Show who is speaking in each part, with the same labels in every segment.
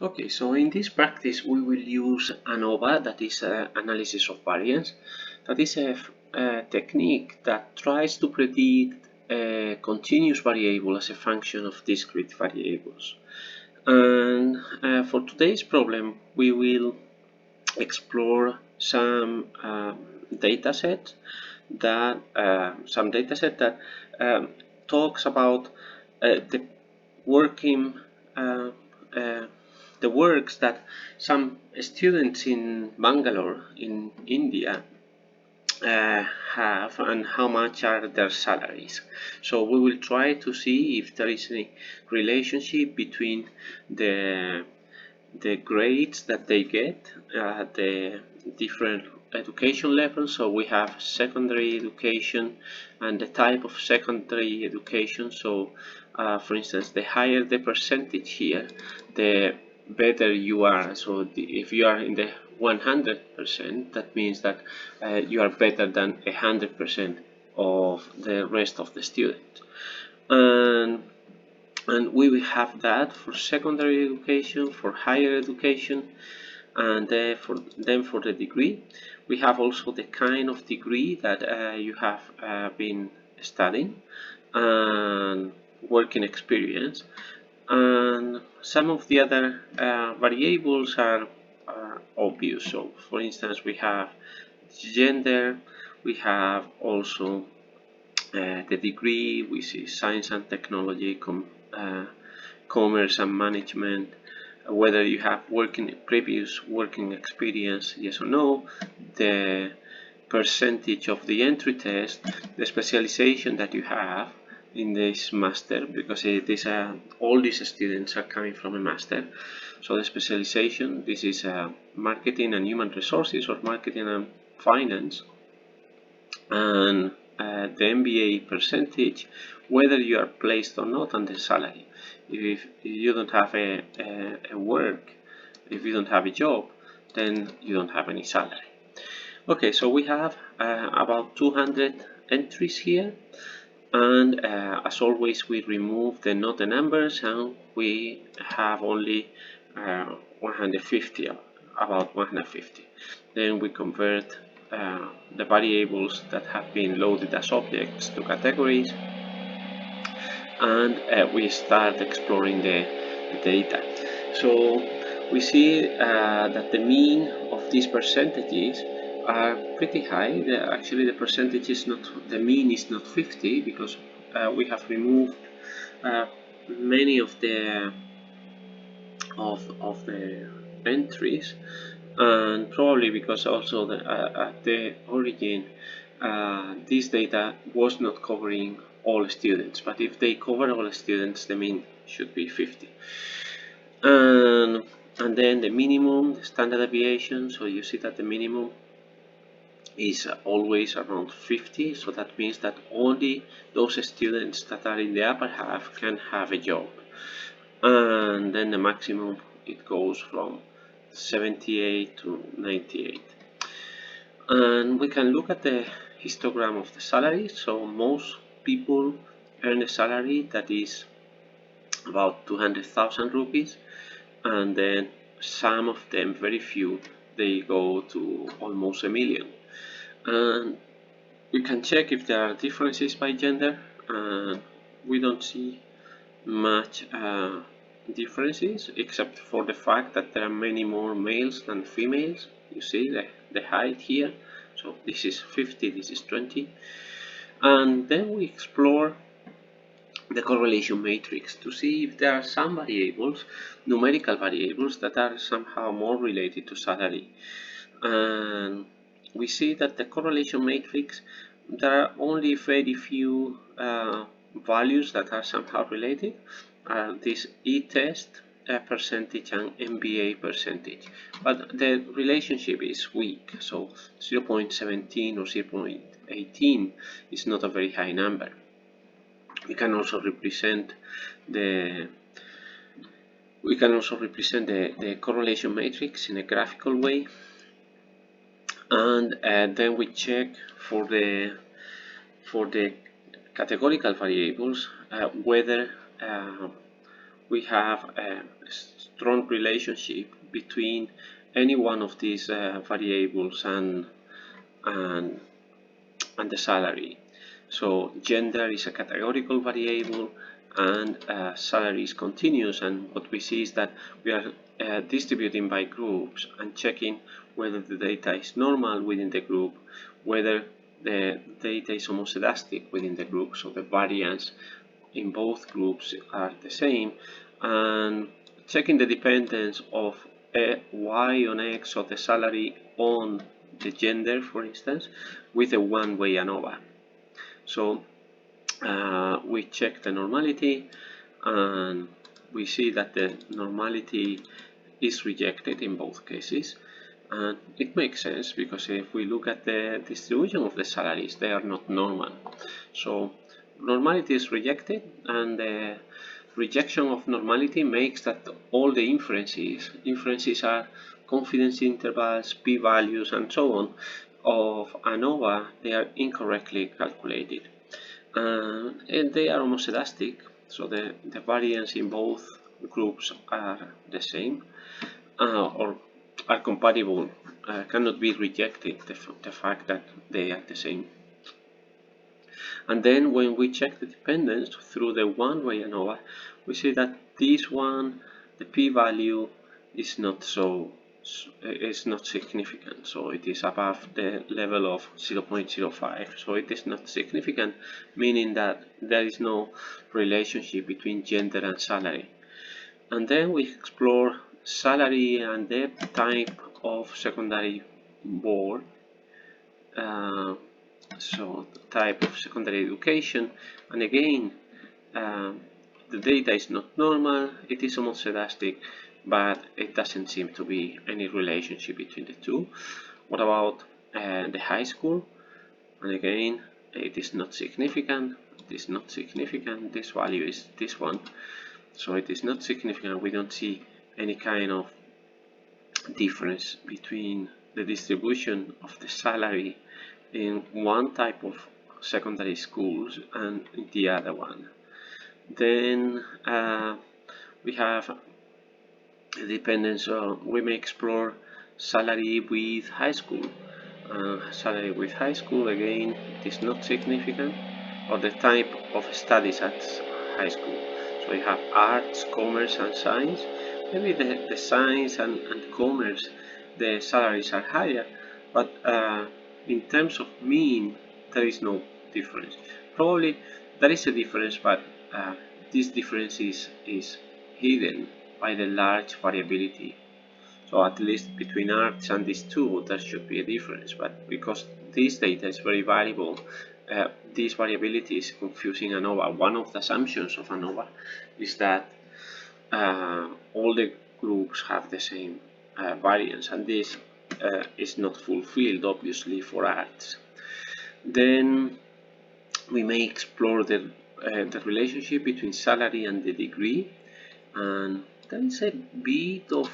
Speaker 1: Okay, so in this practice we will use ANOVA, that is analysis of variance. That is a technique that tries to predict a continuous variable as a function of discrete variables. And for today's problem, we will explore some data set that talks about the working uh, uh, the works that some students in Bangalore in India have and how much are their salaries. So we will try to see if there is any relationship between the grades that they get at the different education levels. So we have secondary education and the type of secondary education. So for instance, the higher the percentage here, the better you are. So if you are in the 100%, that means that you are better than 100% of the rest of the students. And we will have that for secondary education, for higher education, and then for the degree. We have also the kind of degree that you have been studying and working experience. And some of the other variables are obvious. So for instance, we have gender, we have also the degree, we see science and technology, commerce and management, whether you have previous working experience, yes or no, the percentage of the entry test, the specialization that you have in this master, because it is all these students are coming from a master. So the specialization, this is marketing and human resources or marketing and finance, and the MBA percentage, whether you are placed or not, and the salary. If you don't have a work, if you don't have a job, then you don't have any salary. Okay, so we have about 200 entries here, and as always we remove the not the numbers, and we have only 150, about 150. Then we convert the variables that have been loaded as objects to categories, and we start exploring the data. So we see that the mean of these percentages are pretty high. Actually, the percentage is not, the mean is not 50, because we have removed many of the entries, and probably because also at the origin this data was not covering all students, but if they cover all students, the mean should be 50. And then the minimum, the standard deviation, so you see that the minimum is always around 50, so that means that only those students that are in the upper half can have a job. And then the maximum, it goes from 78 to 98. And we can look at the histogram of the salary. So most people earn a salary that is about 200,000 rupees, and then some of them, very few, they go to almost a million. And we can check if there are differences by gender, and we don't see much differences, except for the fact that there are many more males than females. You see the height here, so this is 50, this is 20. And then we explore the correlation matrix to see if there are some variables, numerical variables, that are somehow more related to salary. And we see that the correlation matrix, there are only very few values that are somehow related. This e-test percentage and MBA percentage, but the relationship is weak, so 0.17 or 0.18 is not a very high number. We can also represent the correlation matrix in a graphical way, and then we check for the categorical variables whether we have strong relationship between any one of these variables and the salary. So gender is a categorical variable, and salary is continuous, and what we see is that we are distributing by groups and checking whether the data is normal within the group, whether the data is homoscedastic within the group, so the variance in both groups are the same, and checking the dependence of y on x, or the salary on the gender, for instance, with a one-way ANOVA. So we check the normality, and we see that the normality is rejected in both cases. And it makes sense, because if we look at the distribution of the salaries, they are not normal. So normality is rejected, and the rejection of normality makes that all the inferences are confidence intervals, p-values, and so on of ANOVA, they are incorrectly calculated. And they are homoscedastic, so the variance in both groups are the same, or are compatible, cannot be rejected, the fact that they are the same. And then when we check the dependence through the one-way ANOVA, we see that this one, the p-value is not significant, so it is above the level of 0.05, so it is not significant, meaning that there is no relationship between gender and salary. And then we explore salary and the type of secondary board, so type of secondary education, and again the data is not normal, it is homoscedastic, but it doesn't seem to be any relationship between the two. What about the high school? And again, it is not significant, this value is this one, so it is not significant. We don't see any kind of difference between the distribution of the salary in one type of secondary schools and the other one. Then we have dependence. We may explore salary with high school. Salary with high school, again, it is not significant, or the type of studies at high school. So we have arts, commerce, and science. Maybe the science and commerce, the salaries are higher, but in terms of mean, there is no difference. Probably there is a difference, but this difference is hidden by the large variability. So at least between arts and these two, there should be a difference, but because this data is very variable, this variability is confusing ANOVA. One of the assumptions of ANOVA is that all the groups have the same variance, and this is not fulfilled, obviously, for arts. Then we may explore the relationship between salary and the degree, and there is a bit of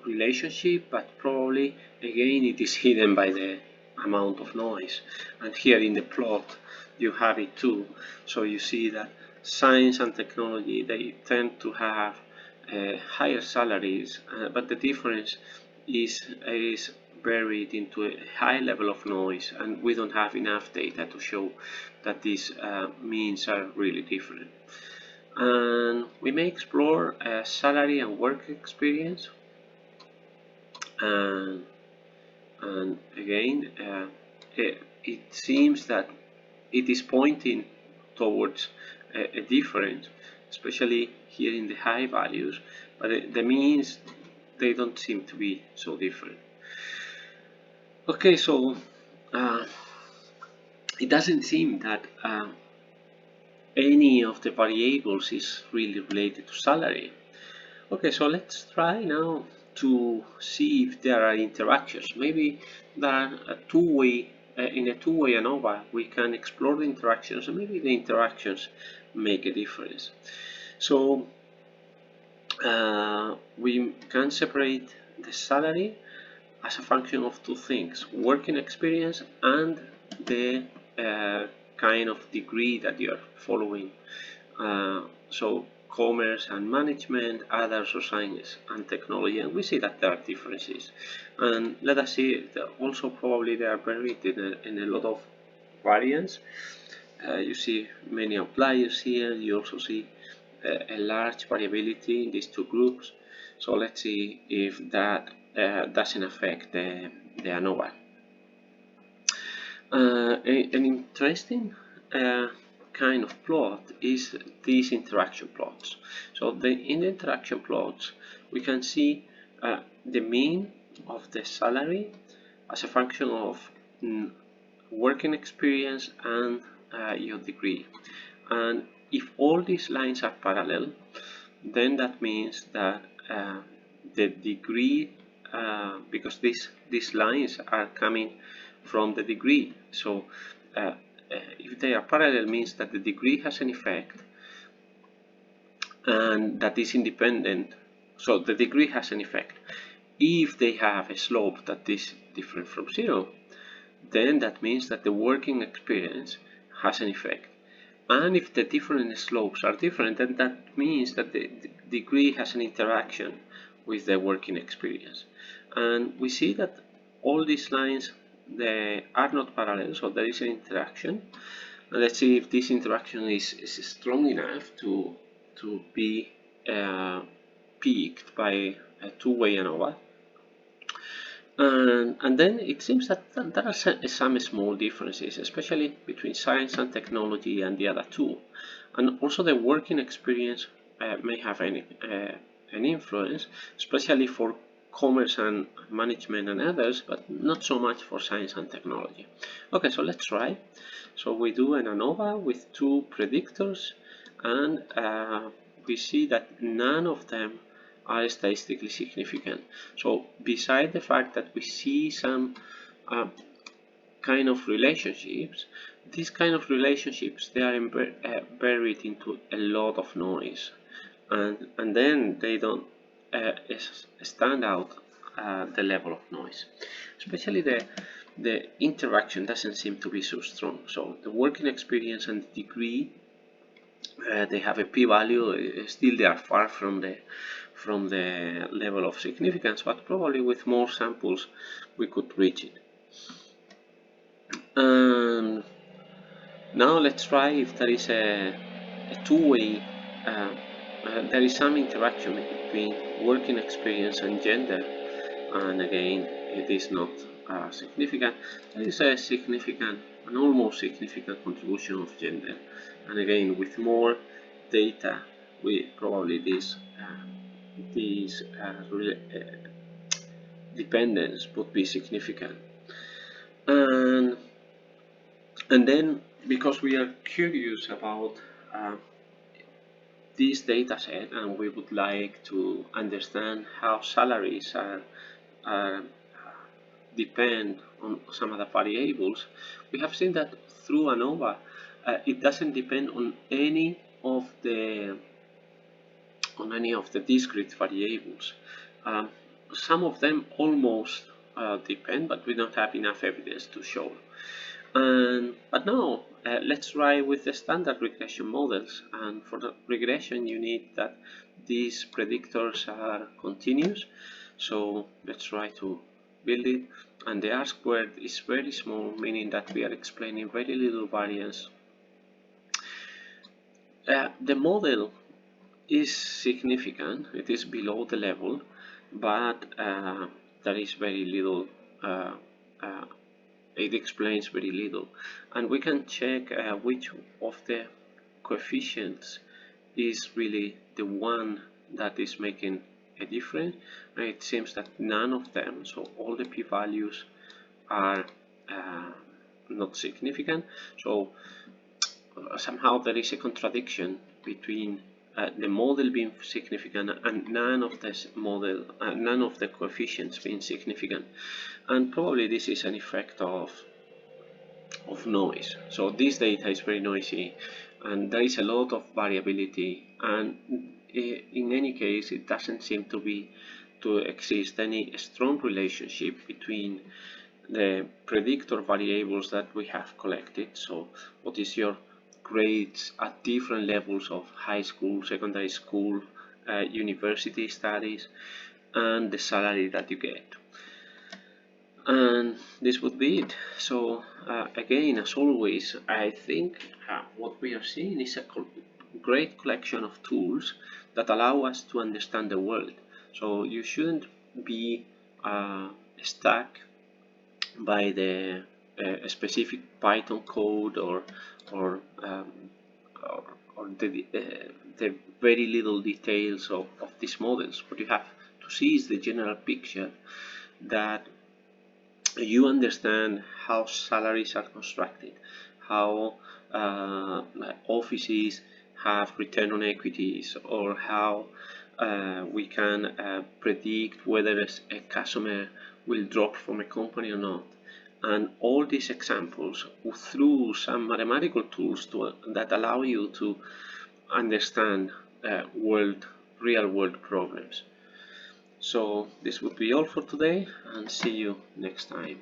Speaker 1: relationship, but probably again it is hidden by the amount of noise. And here in the plot you have it too, so you see that science and technology, they tend to have higher salaries, but the difference is buried into a high level of noise, and we don't have enough data to show that these means are really different. And we may explore salary and work experience, and again it seems that it is pointing towards a difference, especially here in the high values, but the means, they don't seem to be so different. Okay, so it doesn't seem that any of the variables is really related to salary. Okay, so let's try now to see if there are interactions. Maybe there are in a two-way ANOVA, we can explore the interactions, and maybe the interactions make a difference. So we can separate the salary as a function of two things: working experience and the kind of degree that you are following. So commerce and management, others or science and technology, and we see that there are differences. And let us see that also probably they are buried in a lot of variance. You see many outliers here. You also see a large variability in these two groups. So let's see if that doesn't affect the ANOVA. An interesting kind of plot is these interaction plots. So in the interaction plots, we can see the mean of the salary as a function of working experience and your degree. And if all these lines are parallel, then that means that the degree, because these lines are coming from the degree, so if they are parallel, means that the degree has an effect and that is independent. So the degree has an effect. If they have a slope that is different from 0, then that means that the working experience has an effect. And if the different slopes are different, then that means that the degree has an interaction with the working experience. And we see that all these lines, they are not parallel, so there is an interaction. And let's see if this interaction is strong enough to be peaked by a two-way ANOVA. And then it seems that there are some small differences, especially between science and technology and the other two. And also the working experience may have an influence, especially for commerce and management and others, but not so much for science and technology. Okay, so let's try. So we do an ANOVA with two predictors, and we see that none of them are statistically significant. So beside the fact that we see some kind of relationships, these kind of relationships, they are buried into a lot of noise, and then they don't stand out the level of noise. Especially the interaction doesn't seem to be so strong. So the working experience and the degree, they have a p-value. Still they are far from the level of significance, but probably with more samples we could reach it. And now let's try if there is a two-way, there is some interaction between working experience and gender, and again it is not significant. There is a significant, an almost significant contribution of gender, and again with more data, we probably this dependence would be significant. And then, because we are curious about this data set and we would like to understand how salaries depend on some other variables, we have seen that through ANOVA it doesn't depend on any of the discrete variables. Some of them almost depend, but we don't have enough evidence to show. But now let's try with the standard regression models, and for the regression you need that these predictors are continuous. So let's try to build it, and the R squared is very small, meaning that we are explaining very little variance. The model is significant, it is below the level, but there is very little, it explains very little, and we can check which of the coefficients is really the one that is making a difference, and it seems that none of them, so all the p-values are not significant. So somehow there is a contradiction between the model being significant and none of the coefficients being significant, and probably this is an effect of noise. So this data is very noisy and there is a lot of variability, and in any case it doesn't seem to exist any strong relationship between the predictor variables that we have collected. So what is your grades at different levels of high school, secondary school, university studies, and the salary that you get. And this would be it. So again, as always, I think what we are seeing is a great collection of tools that allow us to understand the world. So you shouldn't be stuck by the specific Python code or or, um, or the very little details of these models. What you have to see is the general picture, that you understand how salaries are constructed, how offices have return on equities, or how we can predict whether a customer will drop from a company or not. And all these examples through some mathematical tools that allow you to understand real world problems. So this would be all for today, and see you next time.